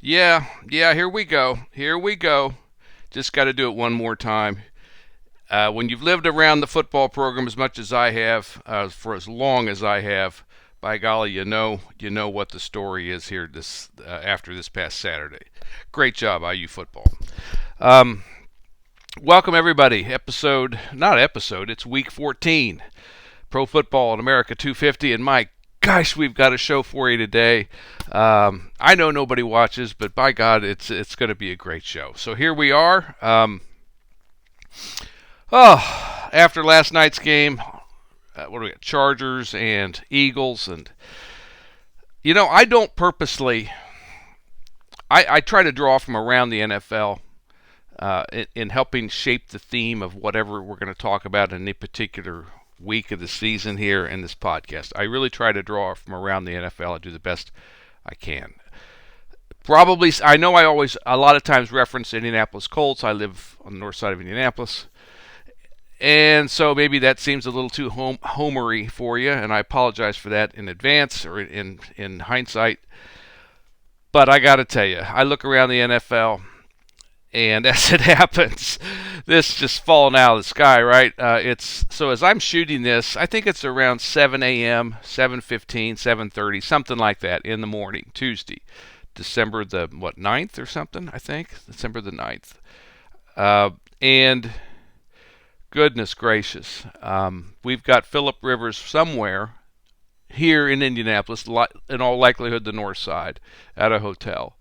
Yeah, here we go. Here we go. Just got to do it one more time. When you've lived around the football program as much as I have, for as long as I have, by golly, you know what the story is here this after this past Saturday. Great job, IU football. Um, Welcome everybody. It's week 14. Pro Football in America 250, and my gosh, we've got a show for you today. I know nobody watches, but by God, it's going to be a great show. So here we are. After last night's game, what do we got? Chargers and Eagles, and I don't purposely. I try to draw from around the NFL. In helping shape the theme of whatever we're going to talk about in a particular week of the season here in this podcast. I really try to draw from around the NFL and do the best I can. Probably, I know I always, a lot of times reference Indianapolis Colts. I live on the north side of Indianapolis. And so maybe that seems a little too homery for you, and I apologize for that in advance or in hindsight. But I got to tell you, I look around the NFL, and as it happens, this just falling out of the sky, right? It's so as I'm shooting this, I think it's around 7 a.m., 7:15, 7:30, something like that in the morning, Tuesday, December the 9th or something, I think, December the 9th. And goodness gracious, we've got Phillip Rivers somewhere here in Indianapolis, in all likelihood the north side, at a hotel.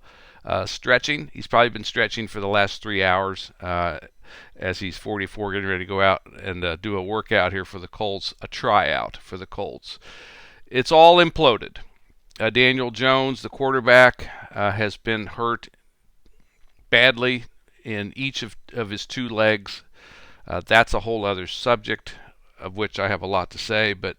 Stretching. He's probably been stretching for the last 3 hours as he's 44, getting ready to go out and do a workout here for the Colts, a tryout for the Colts. It's all imploded. Daniel Jones, the quarterback, has been hurt badly in each of his two legs. That's a whole other subject of which I have a lot to say, but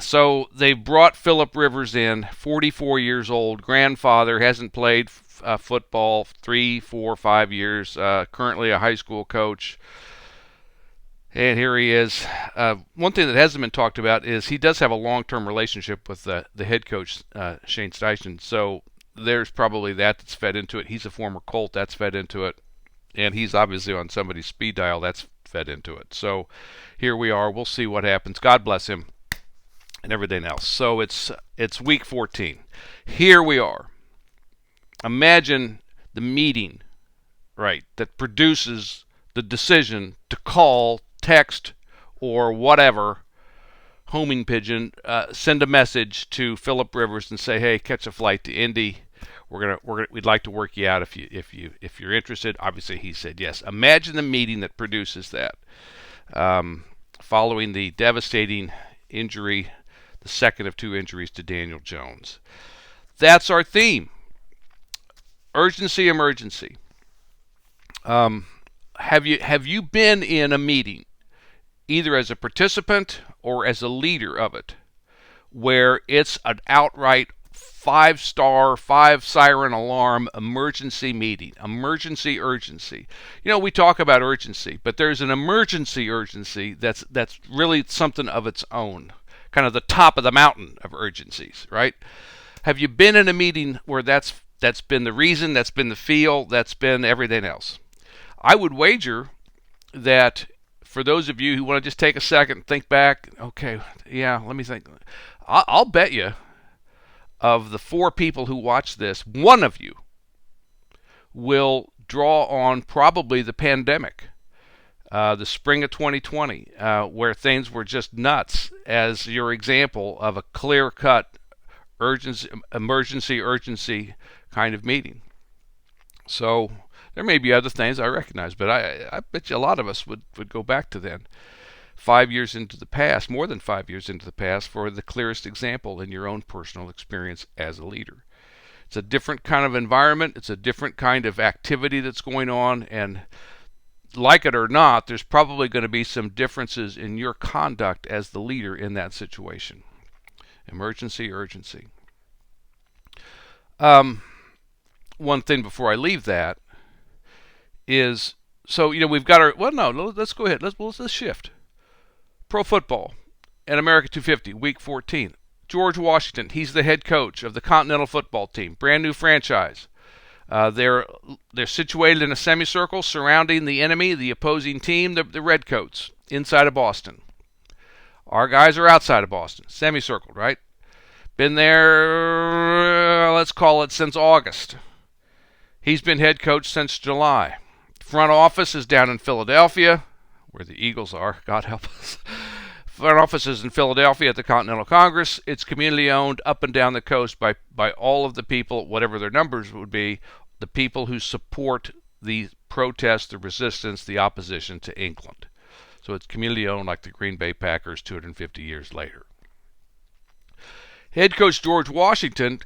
so they brought Phillip Rivers in, 44 years old, grandfather, hasn't played football 3, 4, 5 years, currently a high school coach. And here he is. One thing that hasn't been talked about is he does have a long-term relationship with the head coach, Shane Steichen. So there's probably that's fed into it. He's a former Colt, that's fed into it. And he's obviously on somebody's speed dial, that's fed into it. So here we are. We'll see what happens. God bless him. And everything else. So it's week 14. Here we are. Imagine the meeting, right, that produces the decision to call, text, or whatever, homing pigeon, send a message to Phillip Rivers and say, "Hey, catch a flight to Indy. We'd like to work you out if you're interested." Obviously, he said yes. Imagine the meeting that produces that, following the devastating injury. The second of two injuries to Daniel Jones. That's our theme. Urgency, emergency. Have you been in a meeting, either as a participant or as a leader of it, where it's an outright 5-star, 5-siren alarm emergency meeting? Emergency urgency. We talk about urgency, but there's an emergency urgency that's really something of its own. Kind of the top of the mountain of urgencies, right? Have you been in a meeting where that's been the reason, that's been the feel, that's been everything else? I would wager that for those of you who want to just take a second and think back, okay, yeah, let me think. I'll bet you of the 4 people who watch this, one of you will draw on probably the pandemic. The spring of 2020, where things were just nuts, as your example of a clear-cut emergency urgency kind of meeting. So there may be other things I recognize, but I bet you a lot of us would go back to then, 5 years into the past, more than 5 years into the past, for the clearest example in your own personal experience as a leader. It's a different kind of environment. It's a different kind of activity that's going on, and like it or not, there's probably going to be some differences in your conduct as the leader in that situation. Emergency, urgency. One thing before I leave that is, so we've got our. Well, no, let's go ahead. Let's shift. Pro football and America 250, week 14. George Washington, he's the head coach of the Continental Football Team, brand new franchise. They're situated in a semicircle surrounding the enemy, the opposing team, the Redcoats, inside of Boston. Our guys are outside of Boston, semicircled, right? Been there, let's call it, since August. He's been head coach since July. Front office is down in Philadelphia, where the Eagles are, God help us. Front office is in Philadelphia at the Continental Congress. It's community owned up and down the coast by all of the people, whatever their numbers would be, the people who support the protest, the resistance, the opposition to England. So it's community owned like the Green Bay Packers 250 years later. Head coach George Washington,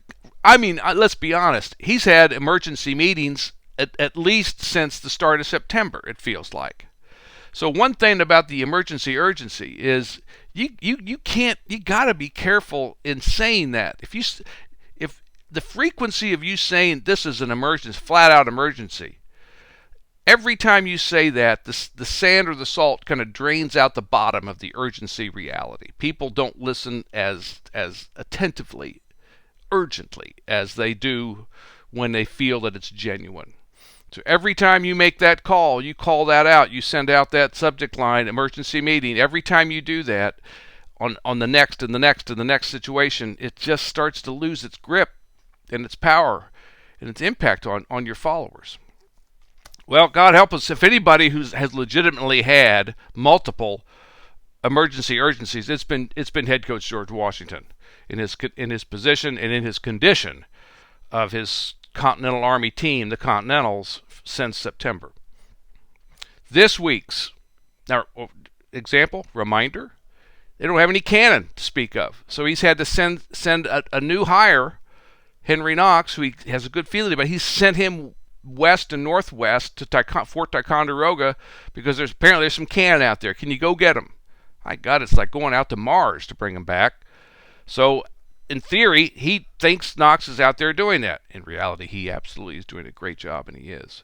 I mean, let's be honest, he's had emergency meetings at least since the start of September, it feels like. So one thing about the emergency urgency is you got to be careful in saying that. If the frequency of you saying this is an emergency, flat out emergency, every time you say that, the sand or the salt kind of drains out the bottom of the urgency reality. People don't listen as attentively, urgently as they do when they feel that it's genuine. So every time you make that call, you call that out, you send out that subject line, emergency meeting. Every time you do that on the next and the next and the next situation, it just starts to lose its grip and its power and its impact on your followers. Well, God help us, if anybody has legitimately had multiple emergency urgencies, it's been head coach George Washington in his position and in his condition of his Continental Army team, the Continentals, since September. This week's reminder, they don't have any cannon to speak of. So he's had to send a new hire, Henry Knox, who he has a good feeling about. He's sent him west and northwest to Fort Ticonderoga because there's some cannon out there. Can you go get them? My God, it's like going out to Mars to bring them back. So in theory, he thinks Knox is out there doing that. In reality, he absolutely is doing a great job, and he is.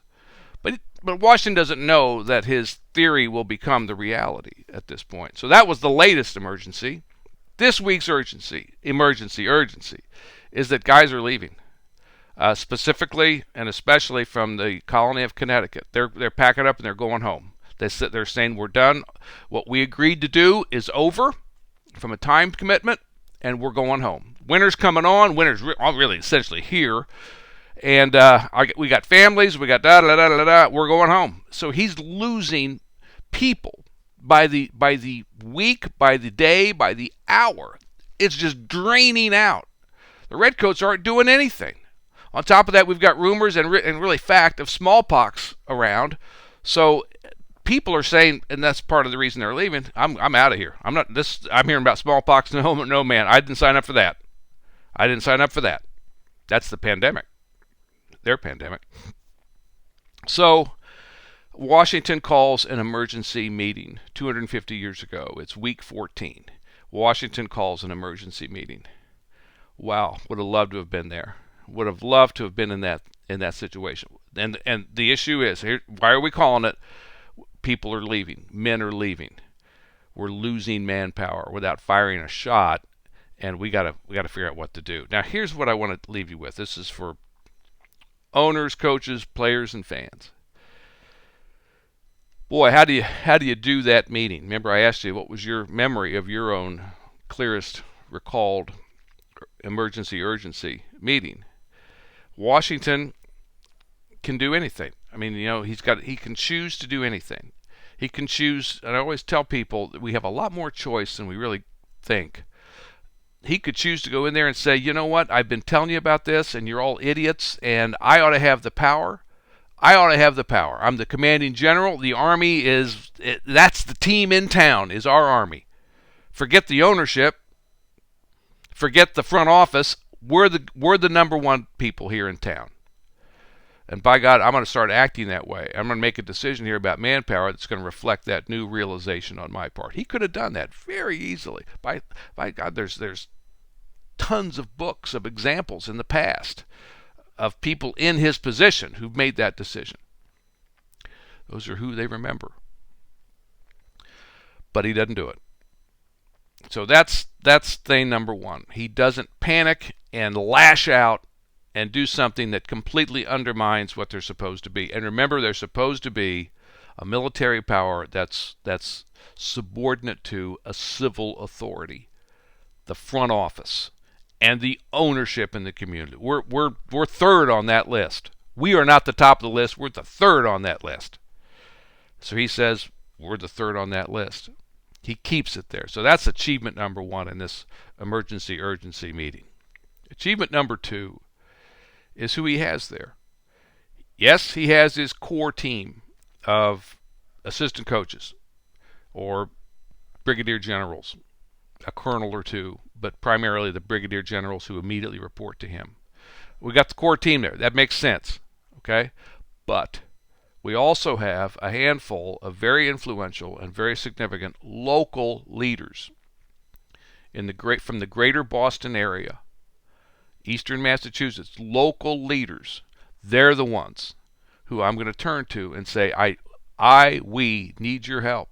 But Washington doesn't know that his theory will become the reality at this point. So that was the latest emergency. This week's emergency, is that guys are leaving. Specifically and especially from the colony of Connecticut. They're packing up and they're going home. They're saying we're done. What we agreed to do is over from a time commitment, and we're going home. Winter's coming on. Winter's really essentially here. And we got families. We got da-da-da-da-da. We're going home. So he's losing people by the week, by the day, by the hour. It's just draining out. The Redcoats aren't doing anything. On top of that, we've got rumors and really fact of smallpox around. So people are saying, and that's part of the reason they're leaving, I'm out of here. I'm hearing about smallpox. No, man, I didn't sign up for that. That's the pandemic. Their pandemic. So Washington calls an emergency meeting 250 years ago. It's week 14. Washington calls an emergency meeting. Wow, would have loved to have been there. Would have loved to have been in that situation. And the issue is, why are we calling it? People are leaving. Men are leaving. We're losing manpower without firing a shot, and we gotta figure out what to do. Now, here's what I want to leave you with. This is for owners, coaches, players, and fans. Boy, how do you do that meeting? Remember, I asked you what was your memory of your own clearest recalled emergency urgency meeting. Washington can do anything. I mean, he can choose to do anything. He can choose, and I always tell people that we have a lot more choice than we really think. He could choose to go in there and say, you know what, I've been telling you about this, and you're all idiots, and I ought to have the power. I'm the commanding general. The Army that's the team in town, is our Army. Forget the ownership. Forget the front office. We're the number one people here in town. And by God, I'm going to start acting that way. I'm going to make a decision here about manpower that's going to reflect that new realization on my part. He could have done that very easily. By God, there's tons of books of examples in the past of people in his position who've made that decision. Those are who they remember. But he doesn't do it. So that's thing number one. He doesn't panic and lash out and do something that completely undermines what they're supposed to be. And remember, they're supposed to be a military power that's subordinate to a civil authority, the front office, and the ownership in the community. We're third on that list. We are not the top of the list. We're the third on that list. So he says we're the third on that list. He keeps it there. So that's achievement number one in this emergency urgency meeting. Achievement number two is who he has there. Yes, he has his core team of assistant coaches or brigadier generals, a colonel or two, but primarily the brigadier generals who immediately report to him. We got the core team there. That makes sense. Okay? But we also have a handful of very influential and very significant local leaders from the greater Boston area, eastern Massachusetts, local leaders. They're the ones who I'm going to turn to and say, we need your help.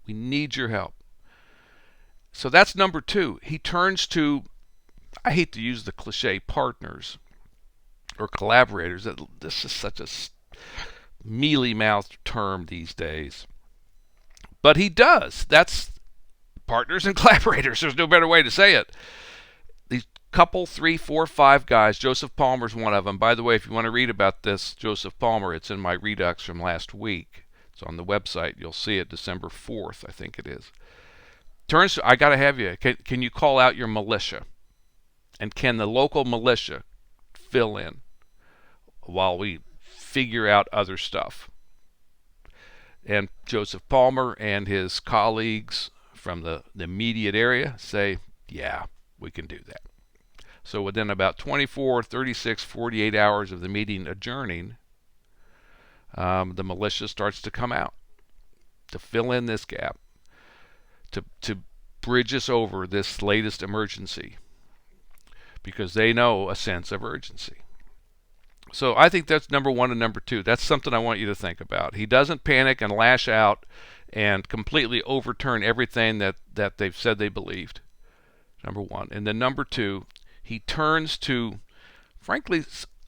We need your help. So that's number two. He turns to, I hate to use the cliche, partners or collaborators. This is such a mealy-mouthed term these days. But he does. That's partners and collaborators. There's no better way to say it. These couple, 3, 4, 5 guys. Joseph Palmer's one of them. By the way, if you want to read about this, Joseph Palmer, it's in my Redux from last week. It's on the website. You'll see it December 4th, I think it is. I got to have you. Can you call out your militia? And can the local militia fill in while we figure out other stuff? And Joseph Palmer and his colleagues from the immediate area say, yeah, we can do that. So within about 24, 36, 48 hours of the meeting adjourning, the militia starts to come out to fill in this gap, to bridge us over this latest emergency, because they know a sense of urgency. So I think that's number one and number two. That's something I want you to think about. He doesn't panic and lash out and completely overturn everything that they've said they believed, number one. And then number two, he turns to, frankly,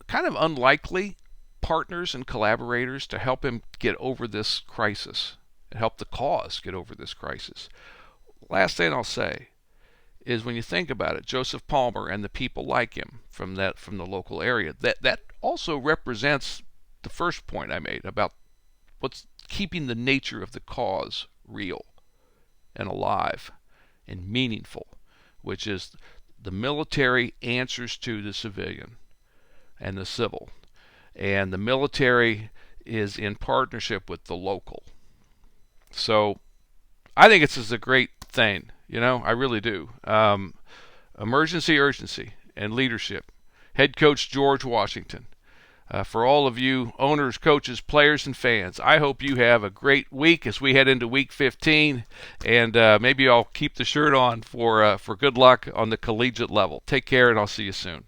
kind of unlikely partners and collaborators to help him get over this crisis and help the cause get over this crisis. Last thing I'll say is, when you think about it, Joseph Palmer and the people like him from the local area, that also represents the first point I made about what's keeping the nature of the cause real and alive and meaningful, which is the military answers to the civilian and the civil, and the military is in partnership with the local. So I think this is a great thing. I really do. Emergency urgency and leadership. Head coach George Washington. For all of you owners, coaches, players, and fans, I hope you have a great week as we head into week 15, and maybe I'll keep the shirt on for good luck on the collegiate level. Take care, and I'll see you soon.